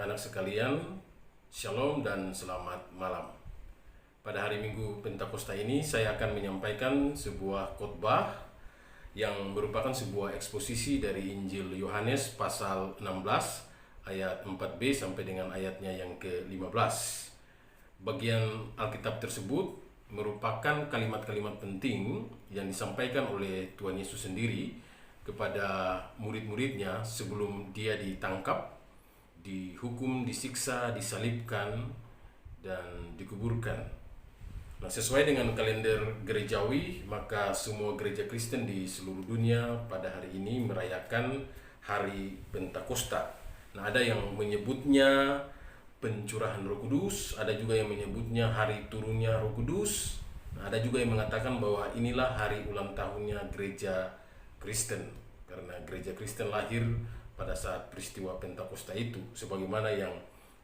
anak-anak sekalian, Shalom dan selamat malam. Pada hari Minggu Pentakosta ini saya akan menyampaikan sebuah khotbah yang merupakan sebuah eksposisi dari Injil Yohanes pasal 16 ayat 4b sampai dengan ayatnya yang ke-15. Bagian Alkitab tersebut merupakan kalimat-kalimat penting yang disampaikan oleh Tuhan Yesus sendiri kepada murid-muridnya sebelum dia ditangkap, dihukum, disiksa, disalibkan, dan dikuburkan. Nah, sesuai dengan kalender gerejawi, maka semua gereja Kristen di seluruh dunia pada hari ini merayakan hari Pentakosta. Nah, ada yang menyebutnya pencurahan Roh Kudus, ada juga yang menyebutnya hari turunnya Roh Kudus. Nah, ada juga yang mengatakan bahwa inilah hari ulang tahunnya gereja Kristen, karena gereja Kristen lahir pada saat peristiwa Pentakosta itu, sebagaimana yang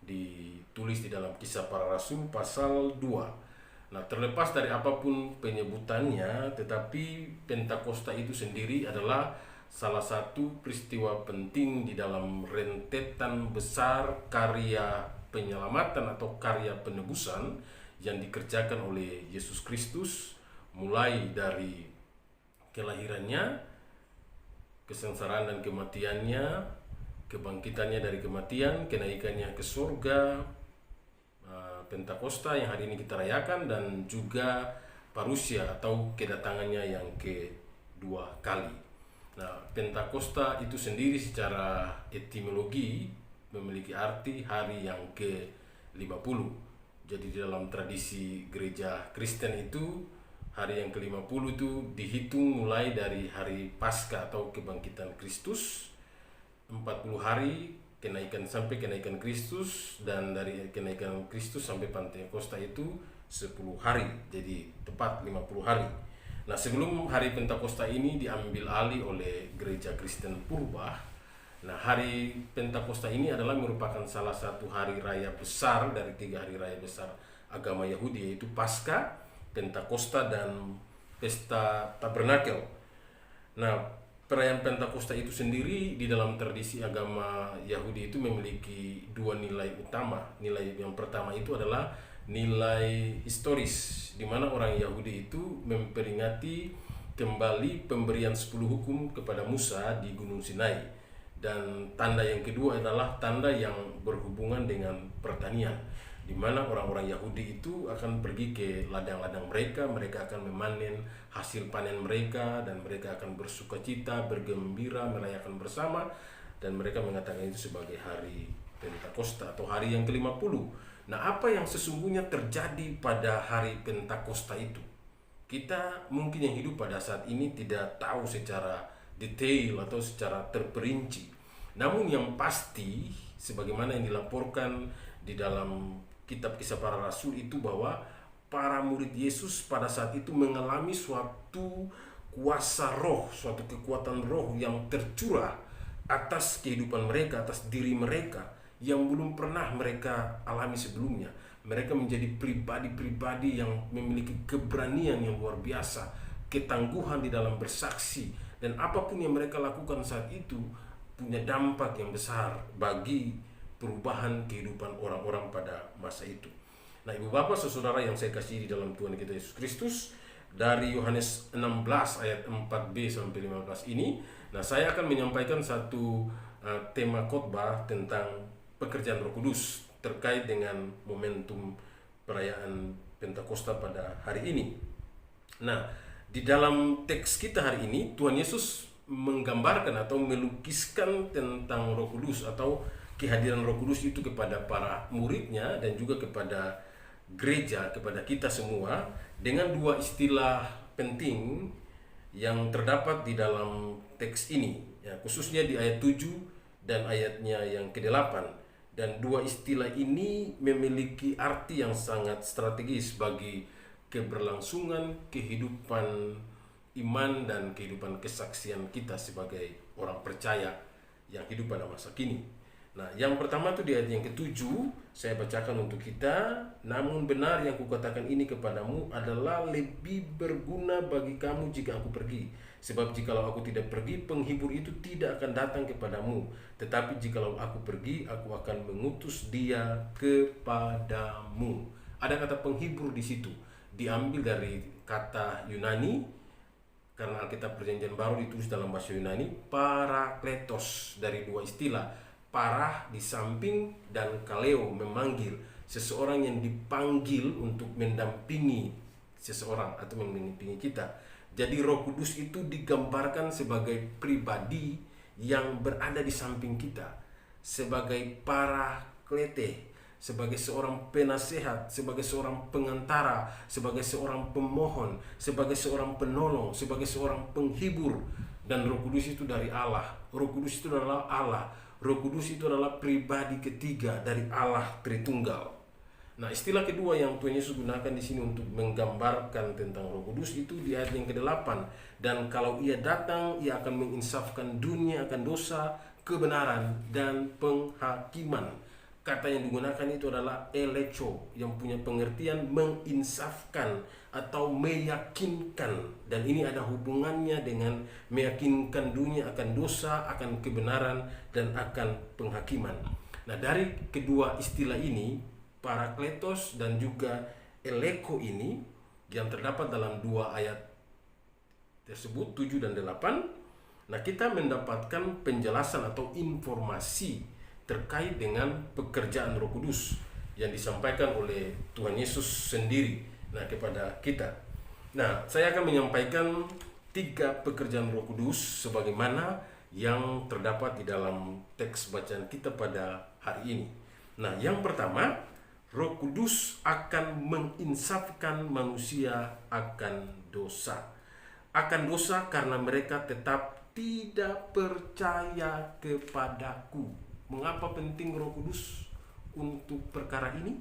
ditulis di dalam Kisah Para Rasul pasal 2. Nah, terlepas dari apapun penyebutannya, tetapi Pentakosta itu sendiri adalah salah satu peristiwa penting di dalam rentetan besar karya penyelamatan atau karya penebusan yang dikerjakan oleh Yesus Kristus, mulai dari kelahirannya, kesengsaraan dan kematiannya, kebangkitannya dari kematian, kenaikannya ke surga, Pentakosta yang hari ini kita rayakan, dan juga parusia atau kedatangannya yang kedua kali. Nah, Pentakosta itu sendiri secara etimologi memiliki arti hari yang ke-50. Jadi di dalam tradisi gereja Kristen itu, hari yang ke-50 itu dihitung mulai dari hari Paskah atau kebangkitan Kristus, 40 hari kenaikan sampai kenaikan Kristus, dan dari kenaikan Kristus sampai Pentakosta itu 10 hari, jadi tepat 50 hari. Nah, sebelum hari Pentakosta ini diambil alih oleh gereja Kristen purba, nah hari Pentakosta ini adalah merupakan salah satu hari raya besar dari 3 hari raya besar agama Yahudi, yaitu Paskah, Pentakosta, dan Pesta Tabernakel. Nah, perayaan Pentakosta itu sendiri di dalam tradisi agama Yahudi itu memiliki dua nilai utama. Nilai yang pertama itu adalah nilai historis, di mana orang Yahudi itu memperingati kembali pemberian 10 hukum kepada Musa di Gunung Sinai. Dan tanda yang kedua adalah tanda yang berhubungan dengan pertanian, di mana orang-orang Yahudi itu akan pergi ke ladang-ladang mereka, mereka akan memanen hasil panen mereka, dan mereka akan bersuka cita, bergembira, merayakan bersama, dan mereka mengatakan itu sebagai hari Pentakosta atau hari yang ke-50. Nah, apa yang sesungguhnya terjadi pada hari Pentakosta itu? Kita mungkin yang hidup pada saat ini tidak tahu secara detail atau secara terperinci. Namun yang pasti, sebagaimana yang dilaporkan di dalam kitab Kisah Para Rasul itu, bahwa para murid Yesus pada saat itu mengalami suatu kuasa roh, suatu kekuatan roh yang tercurah atas kehidupan mereka, atas diri mereka, yang belum pernah mereka alami sebelumnya. Mereka menjadi pribadi-pribadi yang memiliki keberanian yang luar biasa, ketangguhan di dalam bersaksi, dan apapun yang mereka lakukan saat itu punya dampak yang besar bagi perubahan kehidupan orang-orang pada masa itu. Nah, Ibu Bapak, Saudara yang saya kasih di dalam Tuhan kita Yesus Kristus, dari Yohanes 16 ayat 4b sampai 15 ini, nah saya akan menyampaikan satu tema khotbah tentang pekerjaan Roh Kudus terkait dengan momentum perayaan Pentakosta pada hari ini. Nah, di dalam teks kita hari ini, Tuhan Yesus menggambarkan atau melukiskan tentang Roh Kudus atau kehadiran Roh Kudus itu kepada para muridnya dan juga kepada gereja, kepada kita semua, dengan dua istilah penting yang terdapat di dalam teks ini, ya, khususnya di ayat 7 dan ayatnya yang ke-8. Dan dua istilah ini memiliki arti yang sangat strategis bagi keberlangsungan kehidupan iman dan kehidupan kesaksian kita sebagai orang percaya yang hidup pada masa kini. Nah, yang pertama itu di ayat yang ke-7, saya bacakan untuk kita. Namun benar yang kukatakan ini kepadamu adalah lebih berguna bagi kamu jika aku pergi. Sebab jikalau aku tidak pergi, penghibur itu tidak akan datang kepadamu. Tetapi jikalau aku pergi, aku akan mengutus dia kepadamu. Ada kata penghibur di situ, diambil dari kata Yunani, karena Alkitab Perjanjian Baru ditulis dalam bahasa Yunani, parakletos, dari dua istilah, para di samping dan kaleo, memanggil, seseorang yang dipanggil untuk mendampingi seseorang atau mendampingi kita. Jadi Roh Kudus itu digambarkan sebagai pribadi yang berada di samping kita, sebagai paraklete, sebagai seorang penasehat, sebagai seorang pengantara, sebagai seorang pemohon, sebagai seorang penolong, sebagai seorang penghibur. Dan Roh Kudus itu dari Allah. Roh Kudus itu adalah Allah. Roh Kudus itu adalah pribadi ketiga dari Allah Tritunggal. Nah, istilah kedua yang Tuhan Yesus gunakan di sini untuk menggambarkan tentang Roh Kudus itu di ayat yang ke-8. Dan kalau ia datang, ia akan menginsafkan dunia akan dosa, kebenaran, dan penghakiman. Kata yang digunakan itu adalah elecho, yang punya pengertian menginsafkan atau meyakinkan. Dan ini ada hubungannya dengan meyakinkan dunia akan dosa, akan kebenaran, dan akan penghakiman. Nah, dari kedua istilah ini, parakletos dan juga eleko ini, yang terdapat dalam dua ayat tersebut, 7 dan 8, nah kita mendapatkan penjelasan atau informasi terkait dengan pekerjaan Roh Kudus yang disampaikan oleh Tuhan Yesus sendiri kepada kita. Nah, saya akan menyampaikan 3 pekerjaan Roh Kudus sebagaimana yang terdapat di dalam teks bacaan kita pada hari ini. Nah, yang pertama, Roh Kudus akan menginsafkan manusia akan dosa. Akan dosa karena mereka tetap tidak percaya kepadaku. Mengapa penting Roh Kudus untuk perkara ini?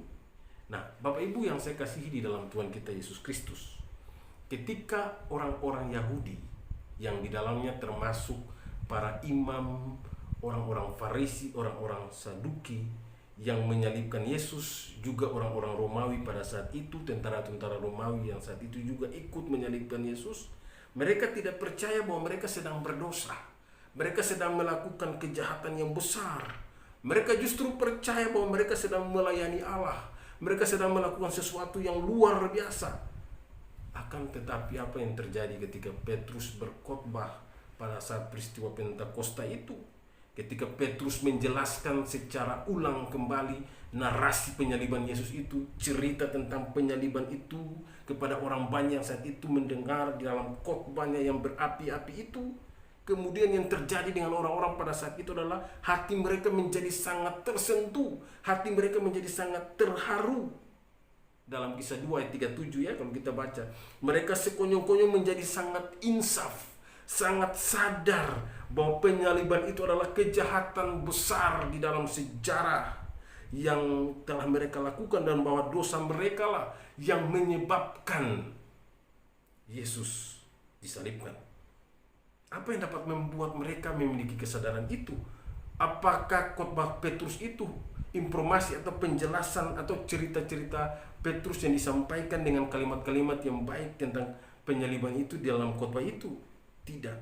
Nah, Bapak Ibu yang saya kasihi di dalam Tuhan kita Yesus Kristus, ketika orang-orang Yahudi yang di dalamnya termasuk para imam, orang-orang Farisi, orang-orang Saduki yang menyalibkan Yesus, juga orang-orang Romawi pada saat itu, tentara-tentara Romawi yang saat itu juga ikut menyalibkan Yesus, mereka tidak percaya bahwa mereka sedang berdosa. Mereka sedang melakukan kejahatan yang besar. Mereka justru percaya bahwa mereka sedang melayani Allah. Mereka sedang melakukan sesuatu yang luar biasa. Akan tetapi apa yang terjadi ketika Petrus berkhotbah pada saat peristiwa Pentakosta itu? Ketika Petrus menjelaskan secara ulang kembali narasi penyaliban Yesus itu, cerita tentang penyaliban itu kepada orang banyak yang saat itu mendengar di dalam khotbahnya yang berapi-api itu, kemudian yang terjadi dengan orang-orang pada saat itu adalah hati mereka menjadi sangat tersentuh, hati mereka menjadi sangat terharu. Dalam Kisah 2 ayat 37 ya, kalau kita baca, mereka sekonyong-konyong menjadi sangat insaf, sangat sadar bahwa penyaliban itu adalah kejahatan besar di dalam sejarah yang telah mereka lakukan, dan bahwa dosa mereka lah yang menyebabkan Yesus disalibkan. Apa yang dapat membuat mereka memiliki kesadaran itu? Apakah khotbah Petrus itu informasi atau penjelasan atau cerita-cerita Petrus yang disampaikan dengan kalimat-kalimat yang baik tentang penyaliban itu di dalam khotbah itu? Tidak,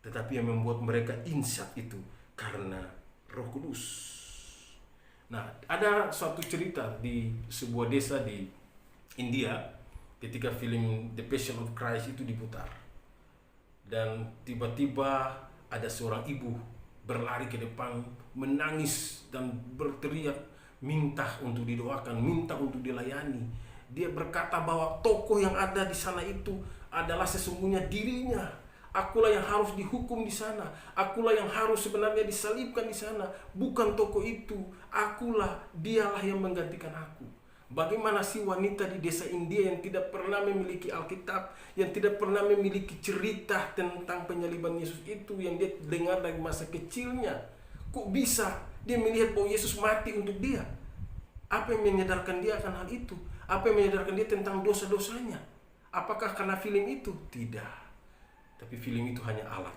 tetapi yang membuat mereka insaf itu karena Roh Kudus. Nah, ada suatu cerita di sebuah desa di India ketika film The Passion of Christ itu diputar. Dan tiba-tiba ada seorang ibu berlari ke depan, menangis dan berteriak, minta untuk didoakan, minta untuk dilayani. Dia berkata bahwa tokoh yang ada di sana itu adalah sesungguhnya dirinya. Akulah yang harus dihukum di sana. Akulah yang harus sebenarnya disalibkan di sana. Bukan tokoh itu. Akulah, dialah yang menggantikan aku. Bagaimana si wanita di desa India yang tidak pernah memiliki Alkitab, yang tidak pernah memiliki cerita tentang penyaliban Yesus itu yang dia dengar dari masa kecilnya, kok bisa dia melihat bahwa Yesus mati untuk dia? Apa yang menyadarkan dia akan hal itu? Apa yang menyadarkan dia tentang dosa-dosanya? Apakah karena film itu? Tidak. Tapi film itu hanya alat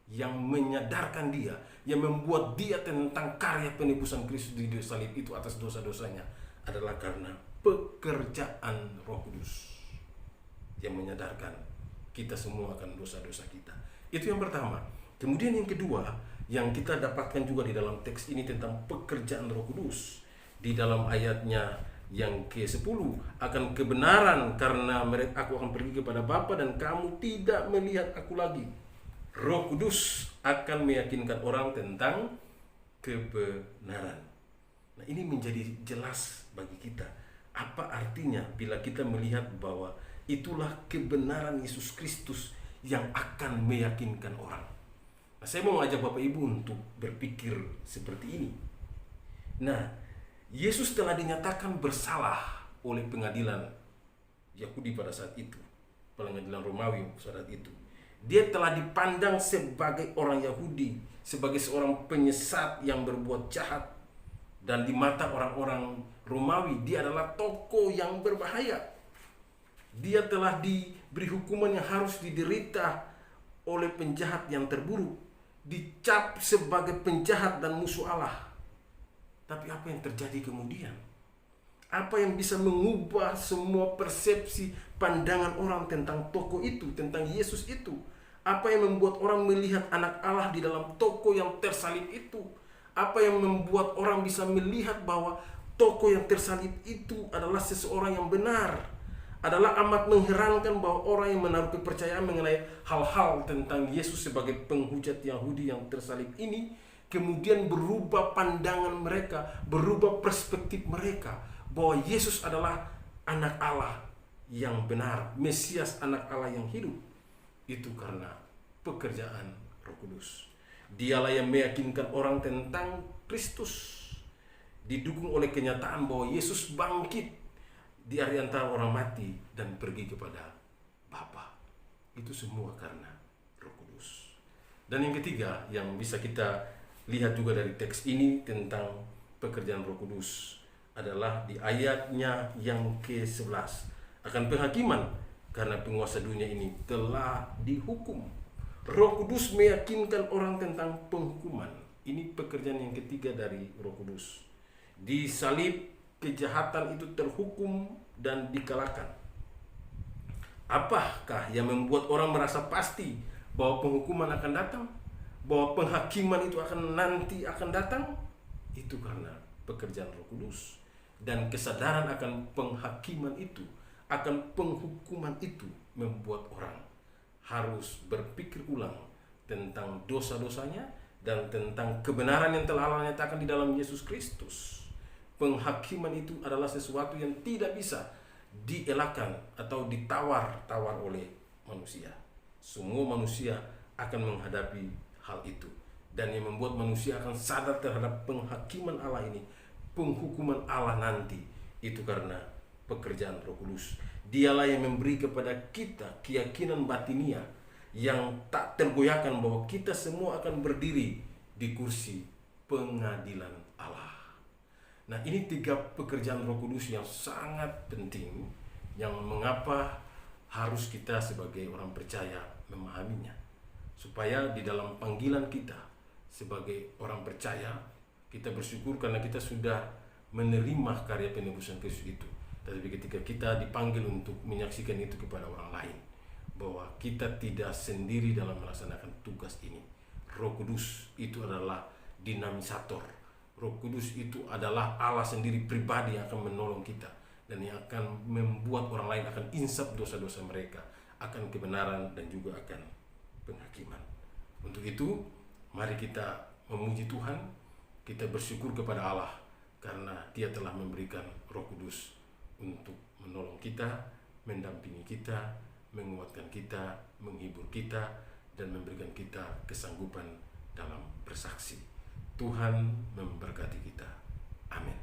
yang menyadarkan dia, yang membuat dia tentang karya penebusan Kristus di salib itu atas dosa-dosanya adalah karena pekerjaan Roh Kudus yang menyadarkan kita semua akan dosa-dosa kita. Itu yang pertama. Kemudian yang kedua, yang kita dapatkan juga di dalam teks ini tentang pekerjaan Roh Kudus. Di dalam ayatnya yang ke-10, akan kebenaran karena aku akan pergi kepada Bapa dan kamu tidak melihat aku lagi. Roh Kudus akan meyakinkan orang tentang kebenaran. Nah, ini menjadi jelas bagi kita. Apa artinya bila kita melihat bahwa itulah kebenaran Yesus Kristus yang akan meyakinkan orang. Nah, saya mau mengajak Bapak Ibu untuk berpikir seperti ini. Nah, Yesus telah dinyatakan bersalah oleh pengadilan Yahudi pada saat itu, pengadilan Romawi saat itu. Dia telah dipandang sebagai orang Yahudi, sebagai seorang penyesat yang berbuat jahat. Dan di mata orang-orang Romawi, dia adalah tokoh yang berbahaya. Dia telah diberi hukuman yang harus diderita oleh penjahat yang terburuk, dicap sebagai penjahat dan musuh Allah. Tapi apa yang terjadi kemudian? Apa yang bisa mengubah semua persepsi pandangan orang tentang tokoh itu, tentang Yesus itu? Apa yang membuat orang melihat anak Allah di dalam tokoh yang tersalib itu? Apa yang membuat orang bisa melihat bahwa tokoh yang tersalib itu adalah seseorang yang benar? Adalah amat mengherankan bahwa orang yang menaruh kepercayaan mengenai hal-hal tentang Yesus sebagai penghujat Yahudi yang tersalib ini kemudian berubah pandangan mereka, berubah perspektif mereka bahwa Yesus adalah anak Allah yang benar, Mesias, anak Allah yang hidup. Itu karena pekerjaan Roh Kudus. Dialah yang meyakinkan orang tentang Kristus, didukung oleh kenyataan bahwa Yesus bangkit di antara orang mati dan pergi kepada Bapa. Itu semua karena Roh Kudus. Dan yang ketiga yang bisa kita lihat juga dari teks ini tentang pekerjaan Roh Kudus adalah di ayatnya yang ke-11, akan penghakiman karena penguasa dunia ini telah dihukum. Roh Kudus meyakinkan orang tentang penghukuman. Ini pekerjaan yang ketiga dari Roh Kudus. Di salib kejahatan itu terhukum dan dikalahkan. Apakah yang membuat orang merasa pasti bahwa penghukuman akan datang? Bahwa penghakiman itu nanti akan datang? Itu karena pekerjaan Roh Kudus. Dan kesadaran akan penghakiman itu, akan penghukuman itu membuat orang harus berpikir ulang tentang dosa-dosanya dan tentang kebenaran yang telah Allah nyatakan di dalam Yesus Kristus. Penghakiman itu adalah sesuatu yang tidak bisa dielakkan atau ditawar-tawar oleh manusia. Semua manusia akan menghadapi hal itu. Dan yang membuat manusia akan sadar terhadap penghakiman Allah ini, penghukuman Allah nanti, itu karena pekerjaan Roh Kudus. Dialah yang memberi kepada kita keyakinan batinia yang tak tergoyahkan bahwa kita semua akan berdiri di kursi pengadilan Allah. Nah, ini 3 pekerjaan Roh Kudus yang sangat penting, yang mengapa harus kita sebagai orang percaya memahaminya. Supaya di dalam panggilan kita sebagai orang percaya, kita bersyukur karena kita sudah menerima karya penebusan Kristus itu. Tapi ketika kita dipanggil untuk menyaksikan itu kepada orang lain, bahwa kita tidak sendiri dalam melaksanakan tugas ini. Roh Kudus itu adalah dinamisator. Roh Kudus itu adalah Allah sendiri pribadi yang akan menolong kita dan yang akan membuat orang lain akan insaf dosa-dosa mereka, akan kebenaran dan juga akan penghakiman. Untuk itu, mari kita memuji Tuhan, kita bersyukur kepada Allah karena Dia telah memberikan Roh Kudus untuk menolong kita, mendampingi kita, menguatkan kita, menghibur kita, dan memberikan kita kesanggupan dalam bersaksi. Tuhan memberkati kita. Amin.